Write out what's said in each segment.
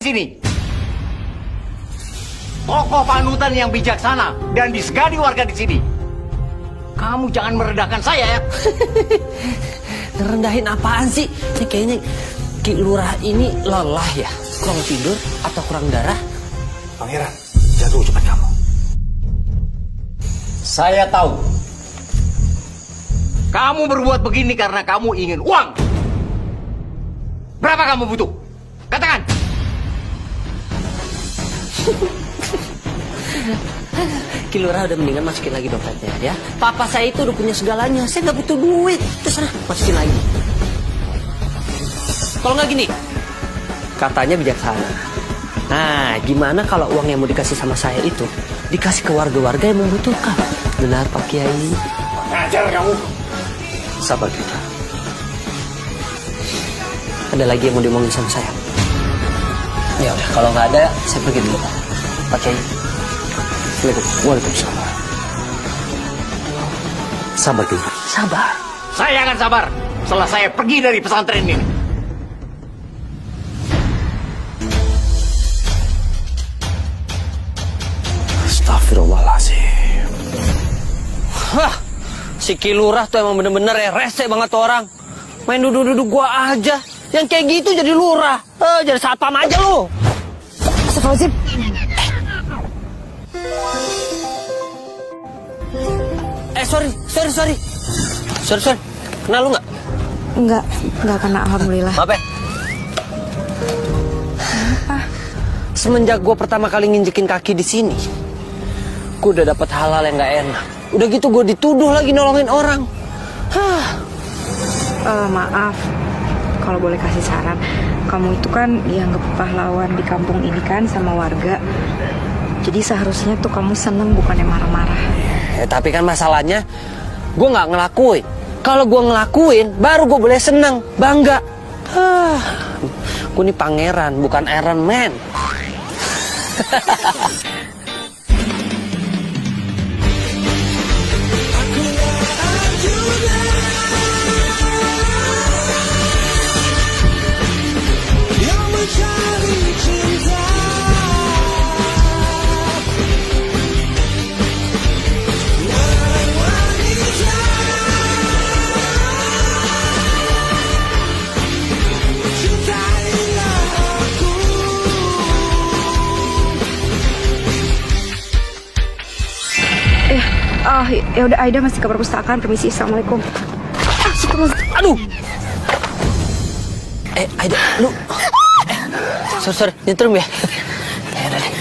sini. Tokoh panutan yang bijaksana dan disegani warga di sini. Kamu jangan merendahkan saya ya. Ngerendahin apaan sih? Ini kayaknya Ki Lurah ini lelah ya. Kurang tidur atau kurang darah? Pangeran, jaga ucapan kamu. Saya tahu. Kamu berbuat begini karena kamu ingin uang. Berapa kamu butuh? Katakan. Ki Lurah udah mendingan masukin lagi dompetnya ya. Papa saya itu udah punya segalanya. Saya nggak butuh duit. Terus sana masukin lagi. Kalau nggak gini, katanya bijaksana. Nah, gimana kalau uang yang mau dikasih sama saya itu dikasih ke warga-warga yang membutuhkan? Benar Pak Kiai? Ngajar kamu. Sabar kita. Ada lagi yang mau diomongin sama saya? Ya udah, kalau nggak ada, saya pergi dulu Pak Kiai. Waalaikumsalam. Sabar kita. Sabar. Saya akan sabar setelah saya pergi dari pesantren ini. Astagfirullahaladzim. Hah, si Ki Lurah tuh emang bener-bener ya rese banget tuh orang. Main duduk-duduk gua aja. Yang kayak gitu jadi lurah. Jadi satpam aja lu. Astagfirullahaladzim. Sorry. Kenal lu nggak? Enggak kena, alhamdulillah. Maaf ya. Semenjak gue pertama kali nginjekin kaki di sini, gue udah dapet hal-hal yang nggak enak. Udah gitu gue dituduh lagi nolongin orang. Maaf, kalau boleh kasih saran, kamu itu kan dianggap pahlawan di kampung ini kan sama warga. Jadi seharusnya tuh kamu seneng bukannya marah-marah. Tapi kan masalahnya, gue nggak ngelakuin. Kalau gue ngelakuin, baru gue boleh seneng, bangga. Gue nih pangeran, bukan Iron Man. Ya udah, Aida masih ke perpustakaan. Permisi, assalamualaikum. Aduh. Aida, lu. Sorry, nyetrum ya. Ya udah deh.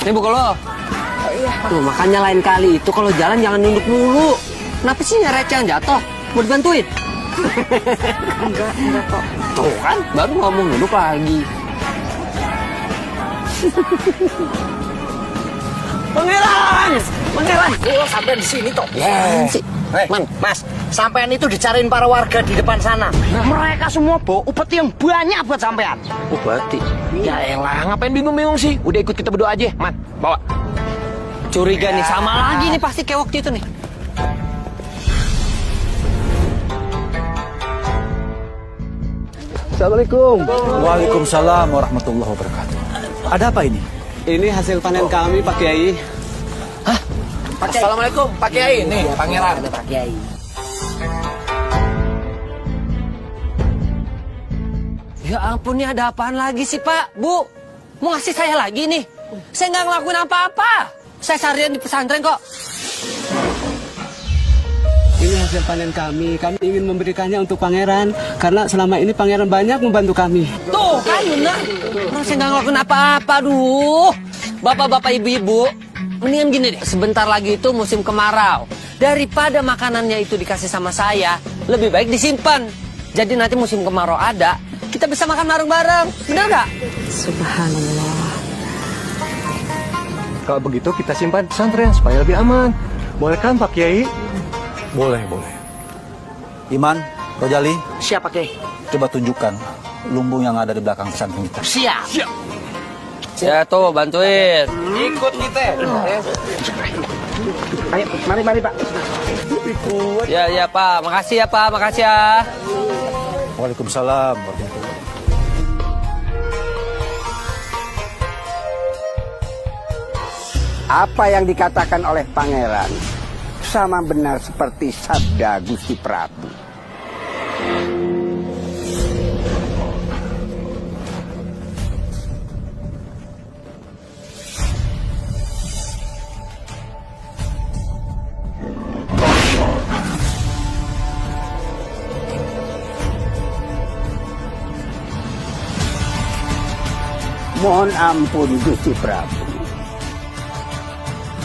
Ini buka lo. Tuh, makanya lain kali itu kalau jalan jangan nunduk mulu. Kenapa sih receh yang jatuh? Mau dibantuin? Enggak kok. Tuh kan, baru ngomong nunduk lagi. Pangeran! Lo sampai di sini toh? Ya. Man, Mas, sampean itu dicariin para warga di depan sana. Mereka semua bawa upeti yang banyak buat sampean. Upeti. Ya elah, ngapain bingung-bingung sih? Udah ikut kita berdoa aja, Man. Bawa. Curiga nih, sama lagi nih pasti kayak waktu itu nih. Assalamualaikum. Waalaikumsalam warahmatullahi wabarakatuh. Ada apa ini? Ini hasil panen kami, Pak Kiai. Hah? Assalamualaikum, Pak Kiai. Nih, Pangeran. Ada Pak Kiai. Ya ampun, nih ada apaan lagi sih, Pak? Bu, mau ngasih saya lagi nih? Saya nggak ngelakuin apa-apa. Saya seharian di pesantren kok. Ini Ini hasil panen kami. Kami ingin memberikannya untuk pangeran karena selama ini pangeran banyak membantu kami. Tuh kan benar. Orang saya nggak ngelakuin apa-apa, aduh. Bapak-bapak, ibu-ibu, mendingan gini deh. Sebentar lagi itu musim kemarau. Daripada makanannya itu dikasih sama saya, lebih baik disimpan. Jadi nanti musim kemarau ada, kita bisa makan bareng-bareng. Bener nggak? Subhanallah. Kalau begitu kita simpan pesantren supaya lebih aman. Boleh kan Pak Kiai? Boleh, boleh. Iman, Rojali, Siapa, Kiai? coba tunjukkan lumbung yang ada di belakang pesantren kita. Siap. Ya tuh, bantuin. Ikut kita. Ayo, mari Pak. Ya Pak, makasih ya Pak, makasih ya. Waalaikumsalam warahmatullahi. Apa yang dikatakan oleh pangeran sama benar seperti sabda Gusti Prabu. Mohon ampun Gusti Prabu.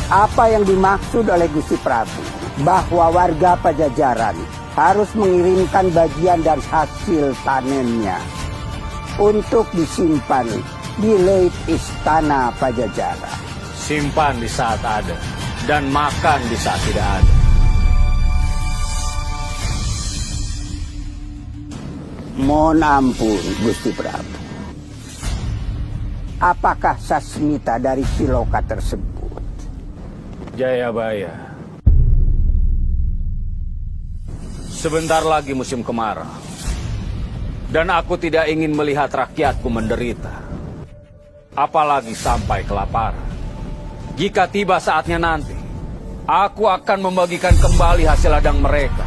Apa yang dimaksud oleh Gusti Prabu? Bahwa warga Pajajaran harus mengirimkan bagian dari hasil panennya untuk disimpan di leit istana Pajajaran. Simpan di saat ada dan makan di saat tidak ada. Mohon ampun Gusti Prabu. Apakah sasmita dari Siloka tersebut? Jayabaya. Sebentar lagi musim kemarau. Dan aku tidak ingin melihat rakyatku menderita. Apalagi sampai kelaparan. Jika tiba saatnya nanti, aku akan membagikan kembali hasil ladang mereka.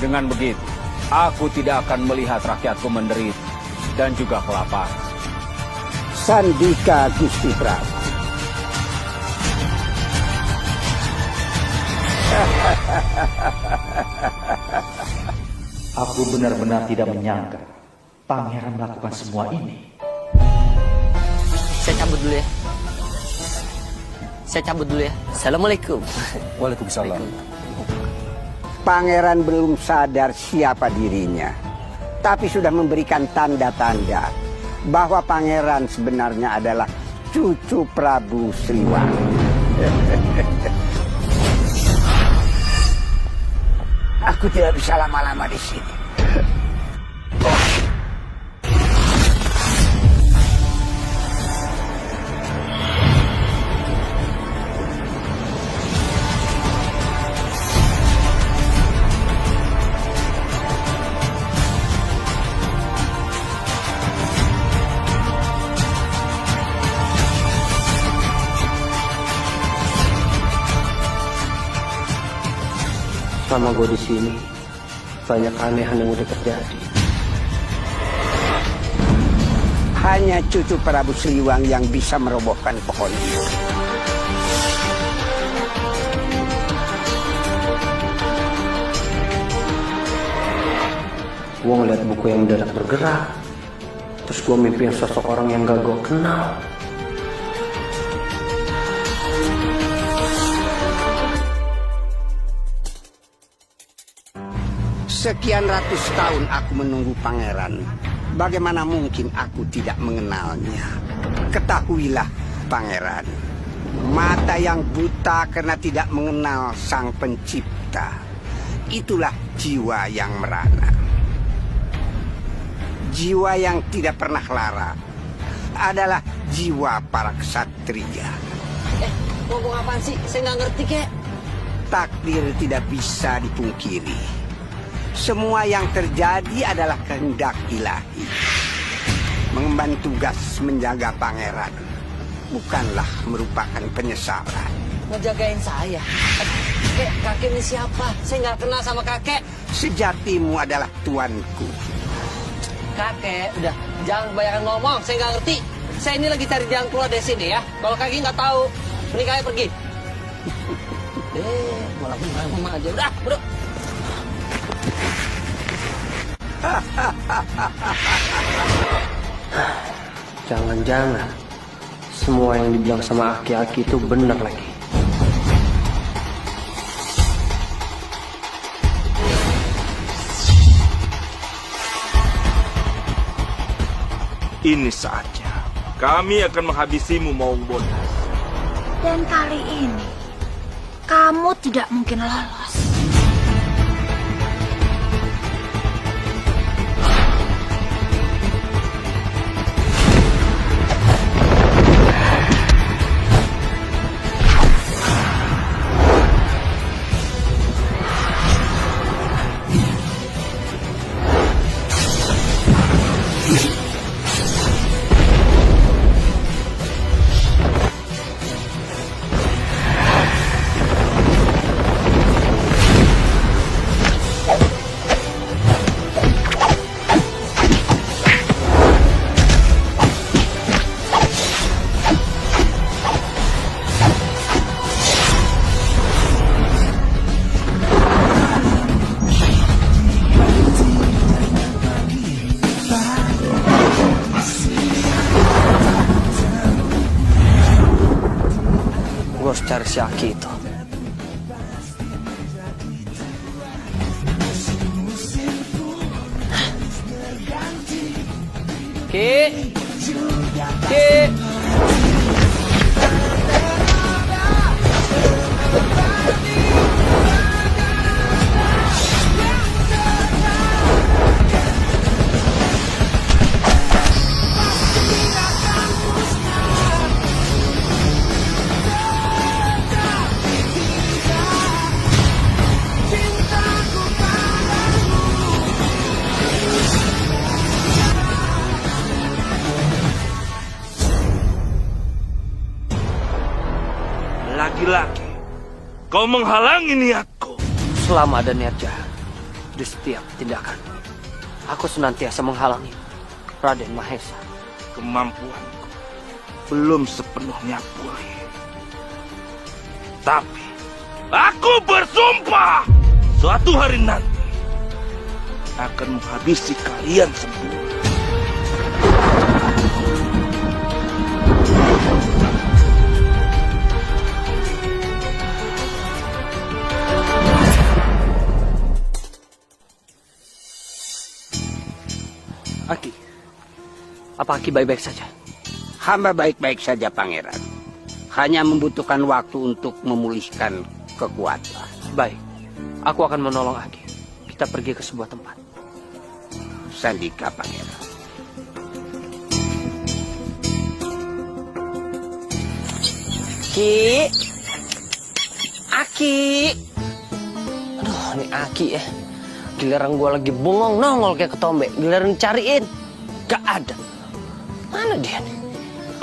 Dengan begitu, aku tidak akan melihat rakyatku menderita dan juga kelaparan. Sandika Gusti Prabu. Aku benar-benar tidak menyangka pangeran melakukan semua ini. Saya cabut dulu ya. Saya cabut dulu ya. Assalamualaikum. Waalaikumsalam. Pangeran belum sadar siapa dirinya, tapi sudah memberikan tanda-tanda bahwa pangeran sebenarnya adalah cucu Prabu Sriwangi. Aku tidak bisa lama-lama di sini. Selama gue di sini, banyak keanehan yang udah terjadi. Hanya cucu Prabu Siliwangi yang bisa merobohkan pohon itu. Gue ngeliat buku yang mendadak bergerak. Terus gue mimpi sosok orang yang gak gue kenal. Sekian ratus tahun aku menunggu pangeran. Bagaimana mungkin aku tidak mengenalnya? Ketahuilah, pangeran. Mata yang buta karena tidak mengenal sang pencipta. Itulah jiwa yang merana. Jiwa yang tidak pernah lara adalah jiwa para ksatria. Ngomong apaan sih? Saya nggak ngerti, kek. Takdir tidak bisa dipungkiri. Semua yang terjadi adalah kehendak ilahi. Mengemban tugas menjaga pangeran bukanlah merupakan penyesalan. Ngejagain saya. Kek, kakek ini siapa? Saya nggak kenal sama kakek. Sejatimu adalah tuanku. Kakek, udah jangan kebanyakan ngomong. Saya nggak ngerti. Saya ini lagi cari jalan keluar dari sini ya. Kalau kakek nggak tahu, mending kakek pergi. Malah ngomong aja. Udah, bro. Jangan-jangan semua yang dibilang sama Aki-Aki itu benar lagi. Ini saatnya kami akan menghabisimu, Maung Bodas. Dan kali ini kamu tidak mungkin lolos. Gue harus cari si Aki itu. Ki. Lagi-lagi kau menghalangi niatku. Selama ada niat jahat di setiap tindakan, aku senantiasa menghalangi Raden Mahesa. Kemampuanku belum sepenuhnya pulih. Tapi aku bersumpah suatu hari nanti akan menghabisi kalian semua. Aki, apa Aki baik-baik saja? Hamba baik-baik saja, Pangeran. Hanya membutuhkan waktu untuk memulihkan kekuatan. Baik, aku akan menolong Aki. Kita pergi ke sebuah tempat. Sandika, Pangeran. Ki, Aki. Aduh, ini Aki ya. Giliran gue lagi bengong nongol kayak ketombe. Giliran cariin, gak ada. Mana dia nih?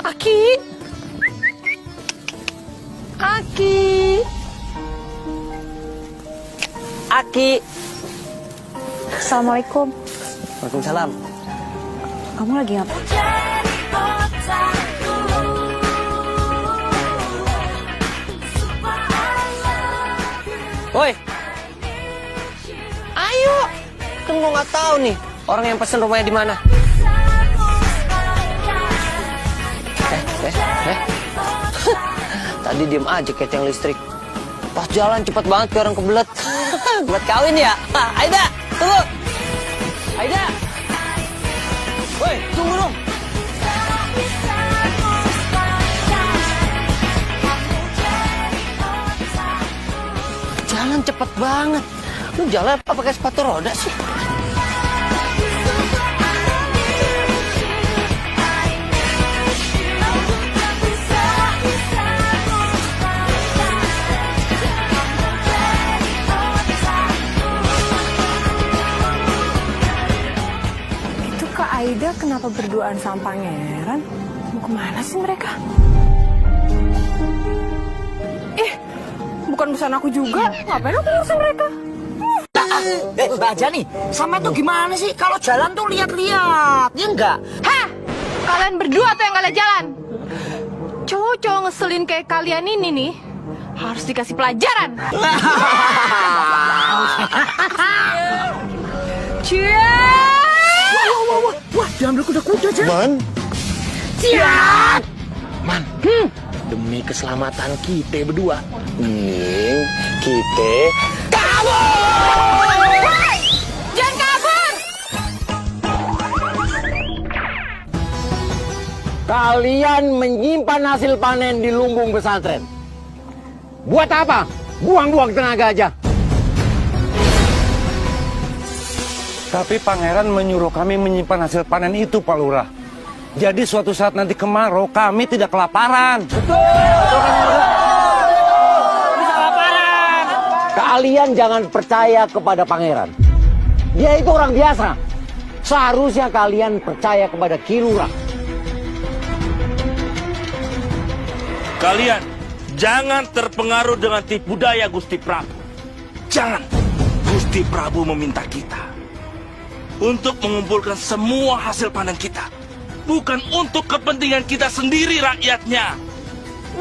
Aki. Aki. Aki. Assalamualaikum. Waalaikumsalam. Kamu lagi ngapain? Woi. Ayo. Kan gue nggak tahu nih orang yang pesen rumahnya di mana. Tadi diem aja kayak tiang listrik. Pas jalan cepet banget kayak orang kebelet. Buat kawin ya? Aida, tunggu. Aida. Woi, tunggu dong. Jalan cepet banget. Lu jalan apa pakai sepatu roda sih? Itu Kak Aida kenapa berduaan sama Pangeran? Mau kemana sih mereka? Bukan urusan aku juga. Ngapain aku urusan mereka? Mbak Jani, sama itu gimana sih? Kalau jalan tuh lihat-lihat, ya enggak? Hah? Kalian berdua tuh yang gak lihat jalan. Cowok-cowok ngeselin kayak kalian ini nih, Harus dikasih pelajaran. Wah, diambil kuda-kuda, Jan. Man, Siap! Man, demi keselamatan kita berdua, mending kita kabur! Jangan kabur! Kalian menyimpan hasil panen di lumbung pesantren. Buat apa? Buang-buang tenaga aja. Tapi pangeran menyuruh kami menyimpan hasil panen itu, Pak Lurah. Jadi suatu saat nanti kemarau, kami tidak kelaparan. Kalian jangan percaya kepada pangeran. Dia itu orang biasa. Seharusnya kalian percaya kepada Ki Lurah. Kalian jangan terpengaruh dengan tipu daya Gusti Prabu. Jangan. Gusti Prabu meminta kita untuk mengumpulkan semua hasil panen kita. Bukan untuk kepentingan kita sendiri, rakyatnya.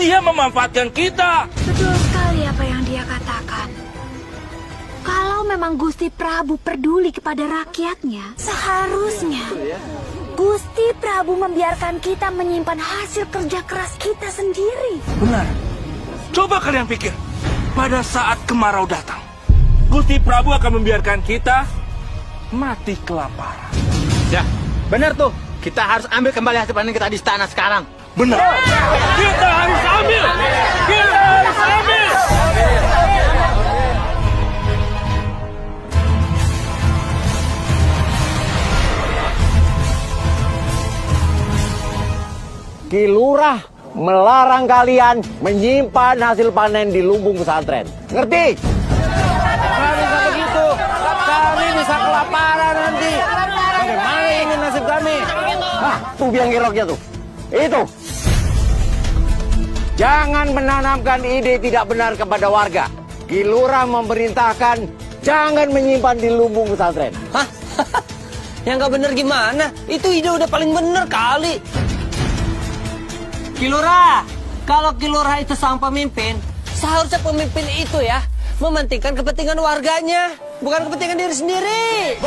Dia memanfaatkan kita. Betul sekali apa yang dia katakan. Kalau memang Gusti Prabu peduli kepada rakyatnya, seharusnya Gusti Prabu membiarkan kita menyimpan hasil kerja keras kita sendiri. Benar. Coba kalian pikir, pada saat kemarau datang, Gusti Prabu akan membiarkan kita mati kelaparan. Ya, benar tuh. Kita harus ambil kembali hasil panen kita di istana sekarang. Benar. Kita harus ambil. Kita harus ambil. Ki Lurah melarang kalian menyimpan hasil panen di lumbung pesantren. Ngerti? Nggak bisa begitu. Kami bisa kelaparan nanti. Bagaimana ini nasib kami? Hah, tuh biang geroknya tuh. Itu. Jangan menanamkan ide tidak benar kepada warga. Ki Lurah memerintahkan jangan menyimpan di lumbung pesantren. Hah? Yang nggak bener gimana? Itu ide udah paling bener kali. Ki Lurah, kalau Ki Lurah itu sang pemimpin, seharusnya pemimpin itu ya mementingkan kepentingan warganya, bukan kepentingan diri sendiri.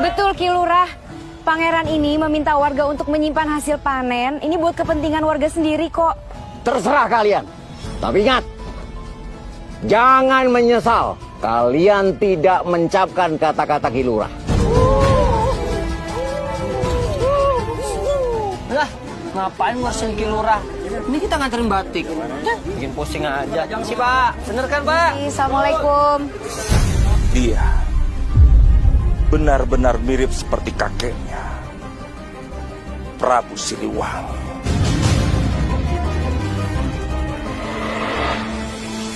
Betul Ki Lurah. Pangeran ini meminta warga untuk menyimpan hasil panen. Ini buat kepentingan warga sendiri kok. Terserah kalian. Tapi ingat, jangan menyesal kalian tidak mencapkan kata-kata Ki Lurah. Lah, ngapain ngurusin Ki Lurah? Ini kita nganterin batik. Bikin pusing aja. Si Pak, bener kan Pak? Assalamualaikum. Dia benar-benar mirip seperti kakeknya, Prabu Siliwangi.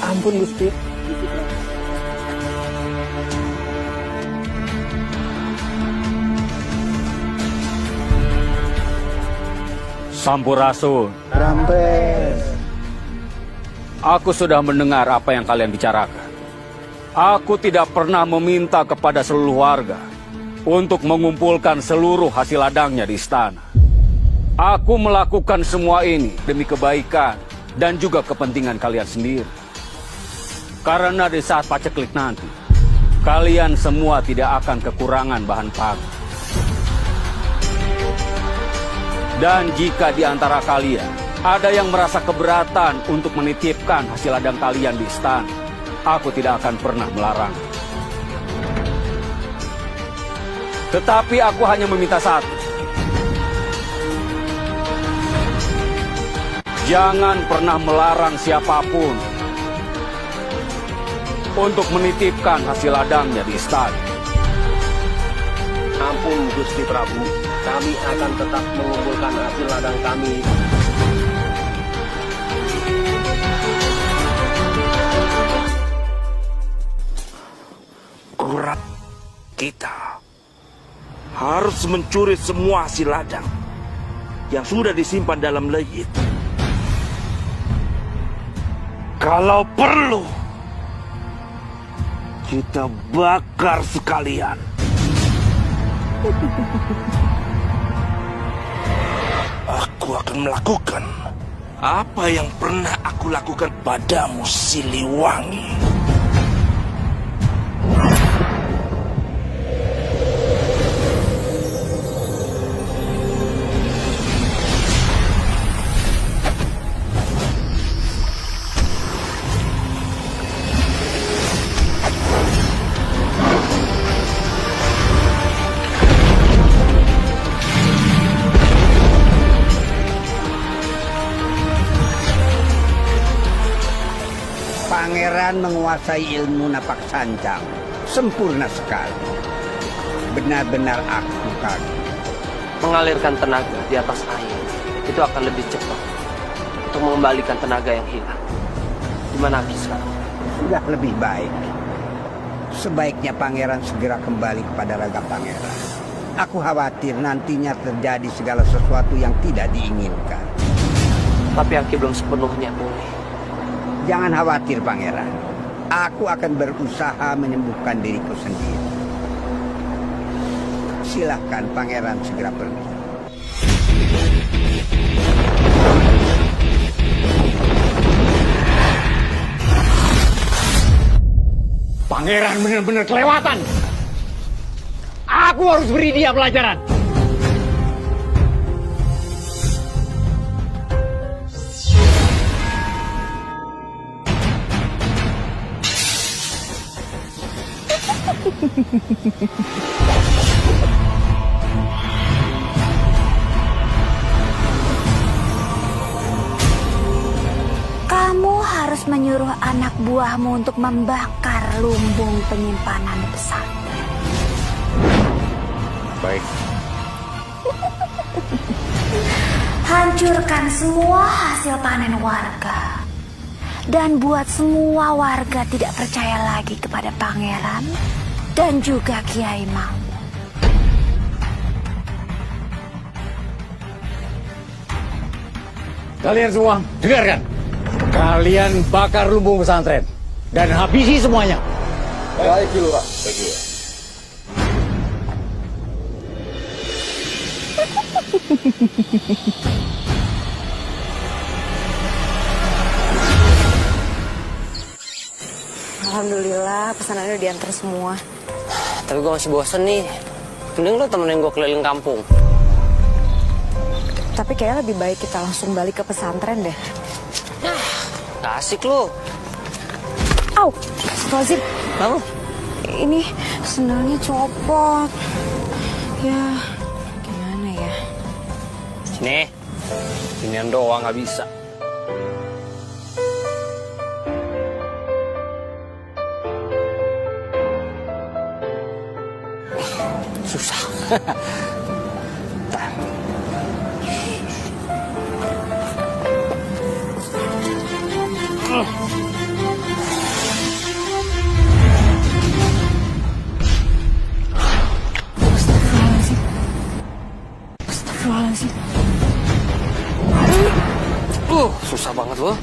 Ampun Gusti. Sampurasun. Rampes. Aku sudah mendengar apa yang kalian bicarakan. Aku tidak pernah meminta kepada seluruh warga untuk mengumpulkan seluruh hasil ladangnya di istana. Aku melakukan semua ini demi kebaikan dan juga kepentingan kalian sendiri. Karena di saat paceklik nanti, kalian semua tidak akan kekurangan bahan pangan. Dan jika di antara kalian ada yang merasa keberatan untuk menitipkan hasil ladang kalian di istana, aku tidak akan pernah melarang. Tetapi aku hanya meminta satu. Jangan pernah melarang siapapun untuk menitipkan hasil ladangnya di istana. Ampun Gusti Prabu, kami akan tetap mengumpulkan hasil ladang kami. Kurat kita harus mencuri semua hasil ladang yang sudah disimpan dalam leit. Kalau perlu, kita bakar sekalian. Aku aku akan melakukan apa yang pernah aku lakukan padamu, Siliwangi. Pangeran menguasai ilmu napak sancang. Sempurna sekali. Benar-benar aku kagum. Mengalirkan tenaga di atas air itu akan lebih cepat untuk mengembalikan tenaga yang hilang. Gimana Ki sekarang? Sudah lebih baik. Sebaiknya pangeran segera kembali kepada raga pangeran. Aku khawatir nantinya terjadi segala sesuatu yang tidak diinginkan. Tapi Aki belum sepenuhnya pulih. Jangan khawatir pangeran. Aku akan berusaha menyembuhkan diriku sendiri. Silahkan pangeran segera pergi. Pangeran benar-benar kelewatan. Aku harus beri dia pelajaran. Kamu harus menyuruh anak buahmu untuk membakar lumbung penyimpanan pesantren. Baik. Hancurkan semua hasil panen warga. Dan buat semua warga tidak percaya lagi kepada pangeran dan juga Kiai Mau. Kalian semua, dengarkan. Kalian bakar lumbung pesantren dan habisi semuanya. Baik, Lurah. Alhamdulillah pesanannya udah diantar semua. Tapi gue masih bosen nih. Mending lo temenin gue keliling kampung. Tapi kayaknya lebih baik kita langsung balik ke pesantren deh. Gak asik lo. Au, Astagfirullahaladzim. Kamu? Ini sendalnya copot. Ya, gimana ya? Sini. Ginian doang gak bisa. Susah. Astagfirullahaladzim. Susah banget loh.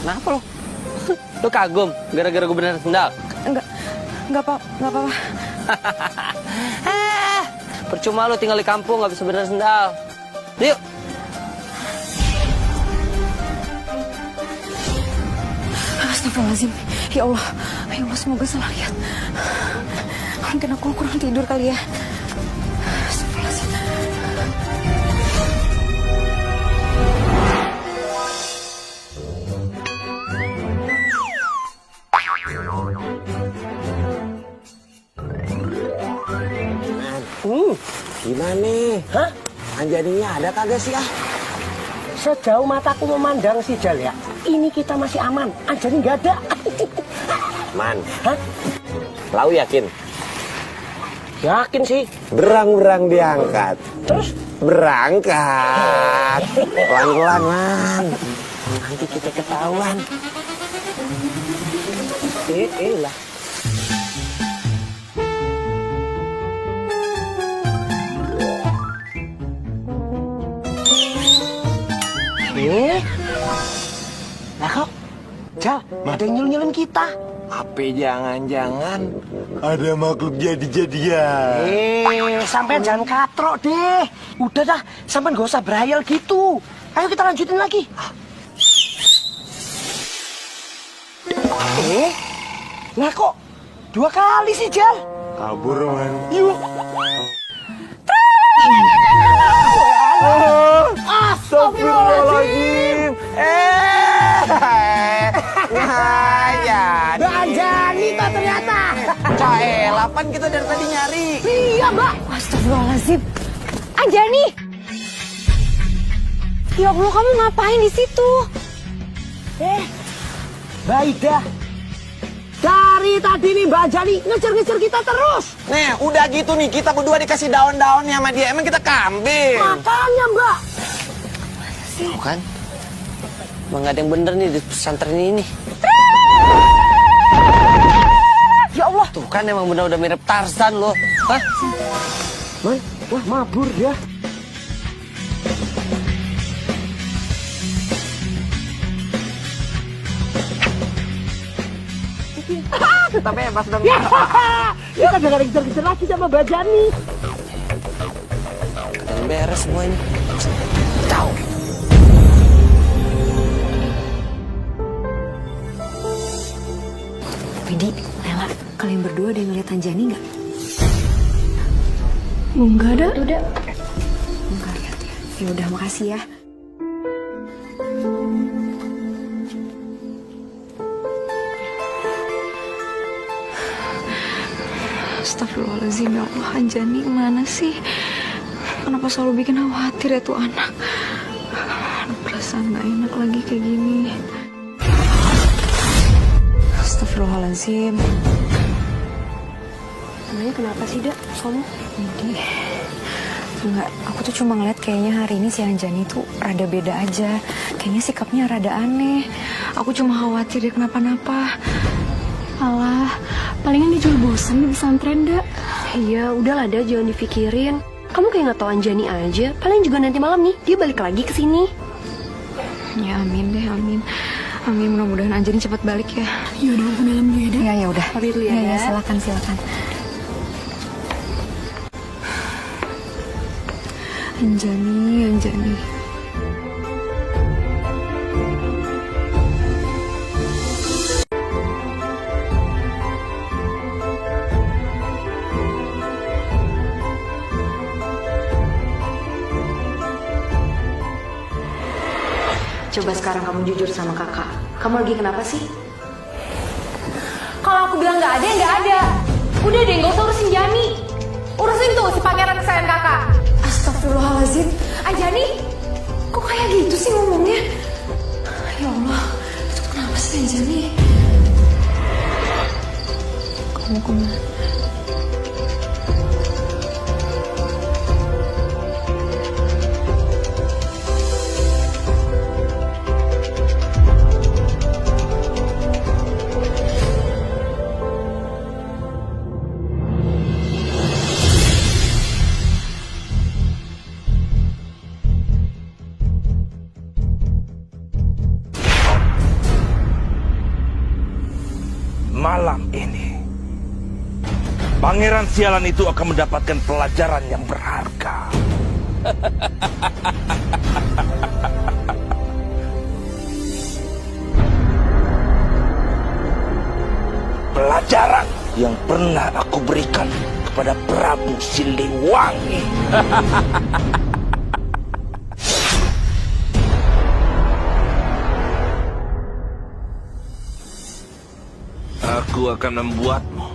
Kenapa lo? Lo kagum gara-gara gue beneran sendal? Enggak apa-apa. Percuma lo tinggal di kampung gak bisa beneran sendal. Yuk. Astagfirullahaladzim. Ya Allah semoga salah lihat. Mungkin aku kurang tidur kali ya. Astagfirullahaladzim. Gimana? Hah? Anjaninya ada kagak sih ah? Sejauh mataku memandang si Jal ya, ini kita masih aman. Anjani nggak ada. Man, Hah? Lau yakin? Yakin sih. Berang-berang diangkat. Terus? Berangkat. Pelan-pelan, Man. Nanti kita ketahuan. Lah. Nah kok Jal, ada yang nyelin kita. Apa jangan-jangan ada makhluk jadi-jadian? Sampai jangan katrok deh. Udah dah, sampai gak usah berhayal gitu. Ayo kita lanjutin lagi. Lah kok 2 kali sih, Jal? Kabur, man. Yuk. Astagfirullahaladzim. Ya, Mbak Anjani tak ternyata. Caelah, pan kita dari tadi nyari. Iya, Mbak. Astagfirullahaladzim. Anjani! Ya Allah, kamu ngapain di situ? Mbak Ida. Dari tadi nih Mbak Anjani ngejar-ngejar kita terus. Nih, udah gitu nih, kita berdua dikasih daun-daunnya sama dia. Emang kita kambing. Makanya, Mbak. Tuh kan? Emang gak ada yang bener nih di pesantren ini. Ya Allah. Tuh kan emang bener udah mirip Tarzan loh. Hah? Man, wah mabur dia. Kita bebas dong. Kita gak ada kejar-kejar lagi sama Mbak Jani. Kadang beres semua ini. Tahu. Widi, Lela, kalian berdua ada yang ngeliat Anjani nggak? Enggak ada. Udah. Enggak lihat ya. Ya udah, makasih ya. Astagfirullahaladzim, ya Allah, Anjani mana sih? Kenapa selalu bikin khawatir ya tuh anak? Aduh, perasaan gak enak lagi kayak gini. Astagfirullahaladzim. Emangnya kenapa sih, Dak? Kamu? Ini enggak, aku tuh cuma ngeliat kayaknya hari ini si Anjani tuh rada beda aja. Kayaknya sikapnya rada aneh. Aku cuma khawatir dia kenapa-napa. Alah, palingan dia juga bosan di pesantren, Dak. Iya, udahlah, Dak, jangan dipikirin. Kamu kayak nggak tahu Anjani aja. Paling juga nanti malam nih dia balik lagi ke sini. Ya amin deh, amin. Amin, mudah-mudahan Anjani cepat balik ya. Ya udah, ke dalam dulu ya, Dak. Ya udah. Pamit dulu ya, Ya, Dak. silakan, silakan. Anjani. Coba sekarang kamu jujur sama kakak. Kamu lagi kenapa sih? Kalau aku bilang nggak ada, ya nggak ada. Udah deh, nggak usah urusin Jani. Urusin tuh si pangeran kesayangan kakak. Astagfirullahaladzim. Anjani, kok kayak gitu sih ngomongnya? Ya Allah, itu kenapa sih Anjani? Kamu kemana? Malam ini, pangeran sialan itu akan mendapatkan pelajaran yang berharga. Pelajaran yang pernah aku berikan kepada Prabu Siliwangi. Aku akan membuatmu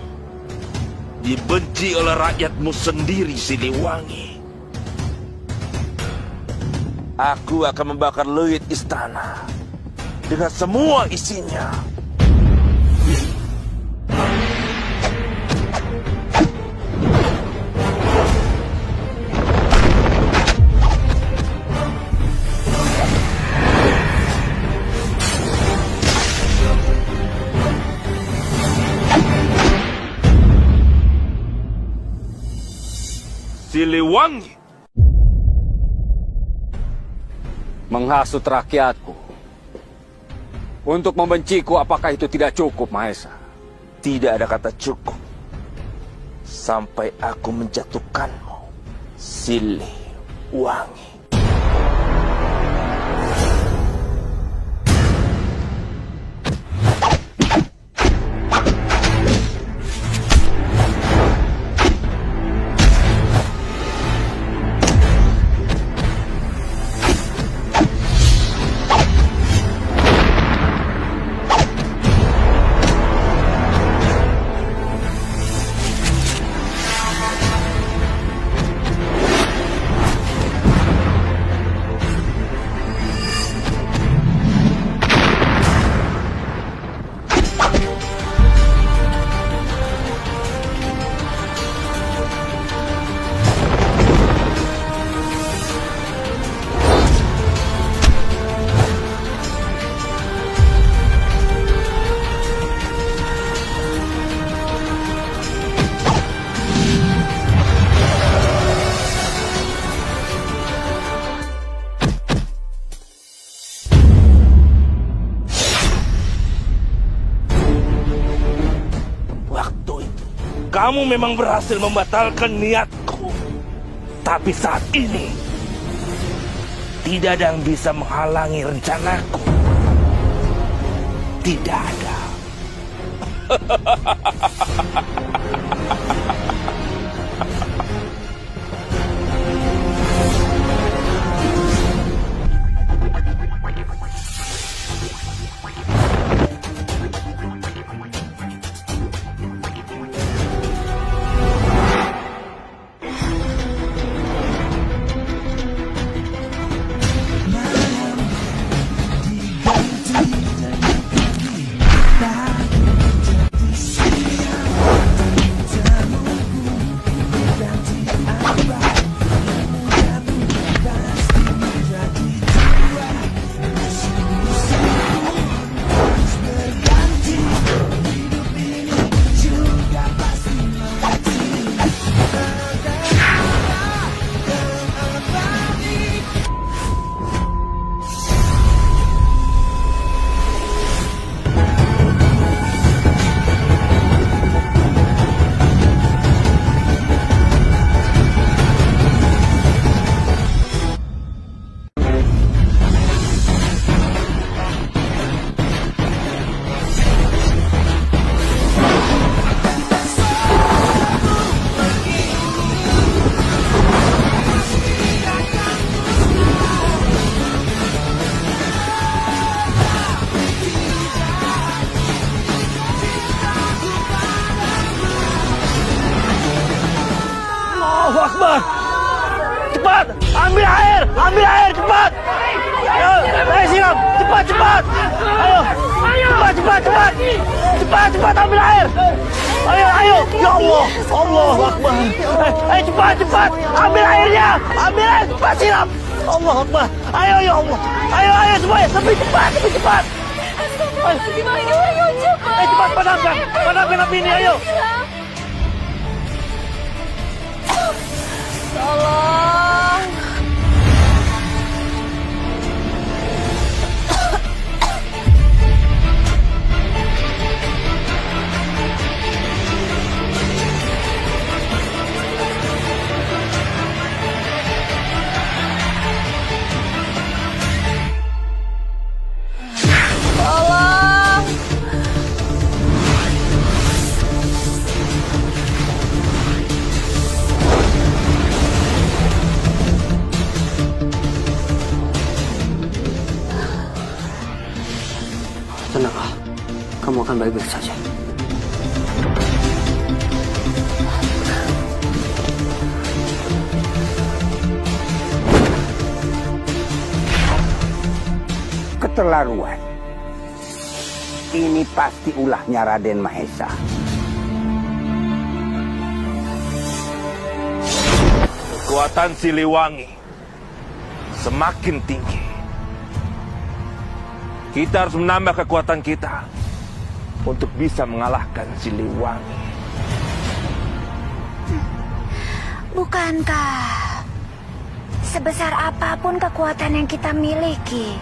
dibenci oleh rakyatmu sendiri, Siliwangi. Aku akan membakar leuit istana dengan semua isinya. Siliwangi menghasut rakyatku Untuk membenciku apakah itu tidak cukup, Mahesa? Tidak ada kata cukup sampai aku menjatuhkanmu, Siliwangi. Kamu memang berhasil membatalkan niatku. Tapi saat ini, tidak ada yang bisa menghalangi rencanaku. Tidak ada. Allahu Akbar. Cepat, ambil air cepat. Ayo, siram, cepat. Ayo, cepat ambil air. Ayo, ya Allah, Allahu Akbar. Ayo cepat, ambil airnya, cepat siram. Allahu Akbar. Ayo ya Allah, ayo semuanya, lebih cepat. Ayo cepat padamkan api ini, ayo. Tolong. Tenanglah, kamu akan baik-baik saja. Keterlaluan. Ini pasti ulahnya Raden Mahesa. Kekuatan Siliwangi semakin tinggi. Kita harus menambah kekuatan kita untuk bisa mengalahkan Siliwangi. Bukankah sebesar apapun kekuatan yang kita miliki,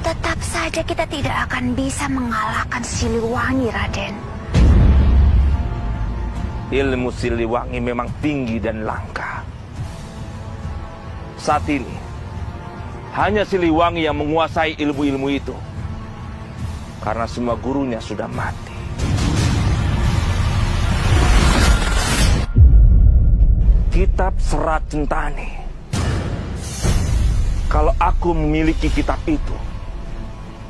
Tetap saja kita tidak akan bisa mengalahkan Siliwangi, Raden. Ilmu Siliwangi memang tinggi dan langka. Saat ini, hanya Siliwangi yang menguasai ilmu-ilmu itu. Karena semua gurunya sudah mati. Kitab Serat Centani. Kalau aku memiliki kitab itu,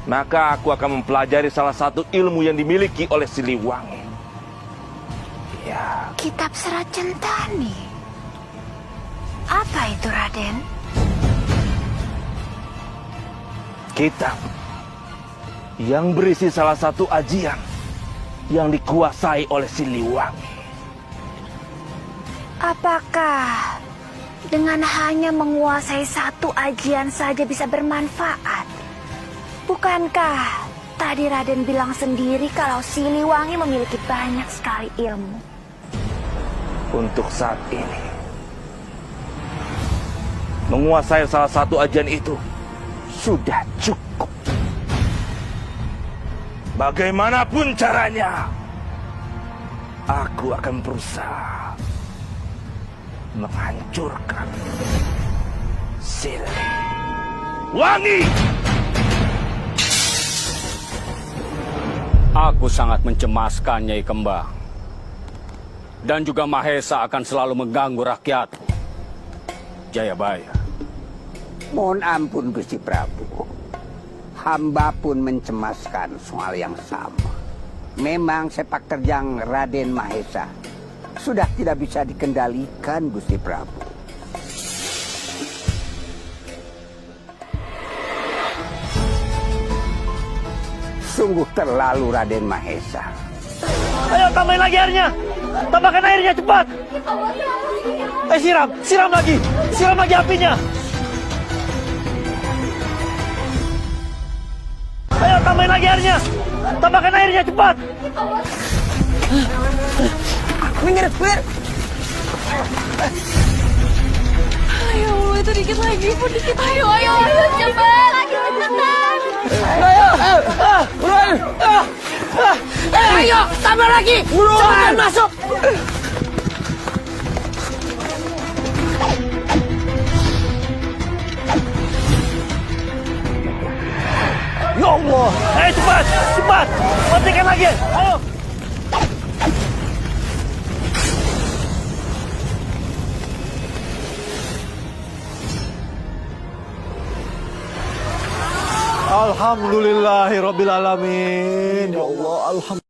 maka aku akan mempelajari salah satu ilmu yang dimiliki oleh Siliwangi. Ya. Kitab Serat Centani. Apa itu, Raden? Kitab yang berisi salah satu ajian yang dikuasai oleh Siliwangi. Apakah dengan hanya menguasai satu ajian saja bisa bermanfaat? Bukankah tadi Raden bilang sendiri kalau Siliwangi memiliki banyak sekali ilmu? Untuk saat ini, menguasai salah satu ajian itu sudah cukup. Bagaimanapun caranya, aku akan berusaha menghancurkan Siliwangi. Aku sangat mencemaskan Nyai Kembang. Dan juga Mahesa akan selalu mengganggu rakyat. Jayabaya. Mohon ampun Gusti Prabu. Hamba pun mencemaskan soal yang sama. Memang sepak terjang Raden Mahesa sudah tidak bisa dikendalikan Gusti Prabu. Sungguh terlalu Raden Mahesa. Ayo tambahin lagi airnya. Tambahkan airnya cepat. Siram lagi. Siram lagi apinya. Ayo tambahin lagi airnya. Tambahkan airnya cepat. Minggir. Ayo, itu dikit lagi, pun dikit. Ayo, cepat. Lagi cepetan. Buruan. Ayo, tambah lagi. Cepetan masuk. Ya Allah. Ayo cepat. Matikan lagi. Ayo. Alhamdulillahirabbil alamin. Ya Allah, alhamdulillah.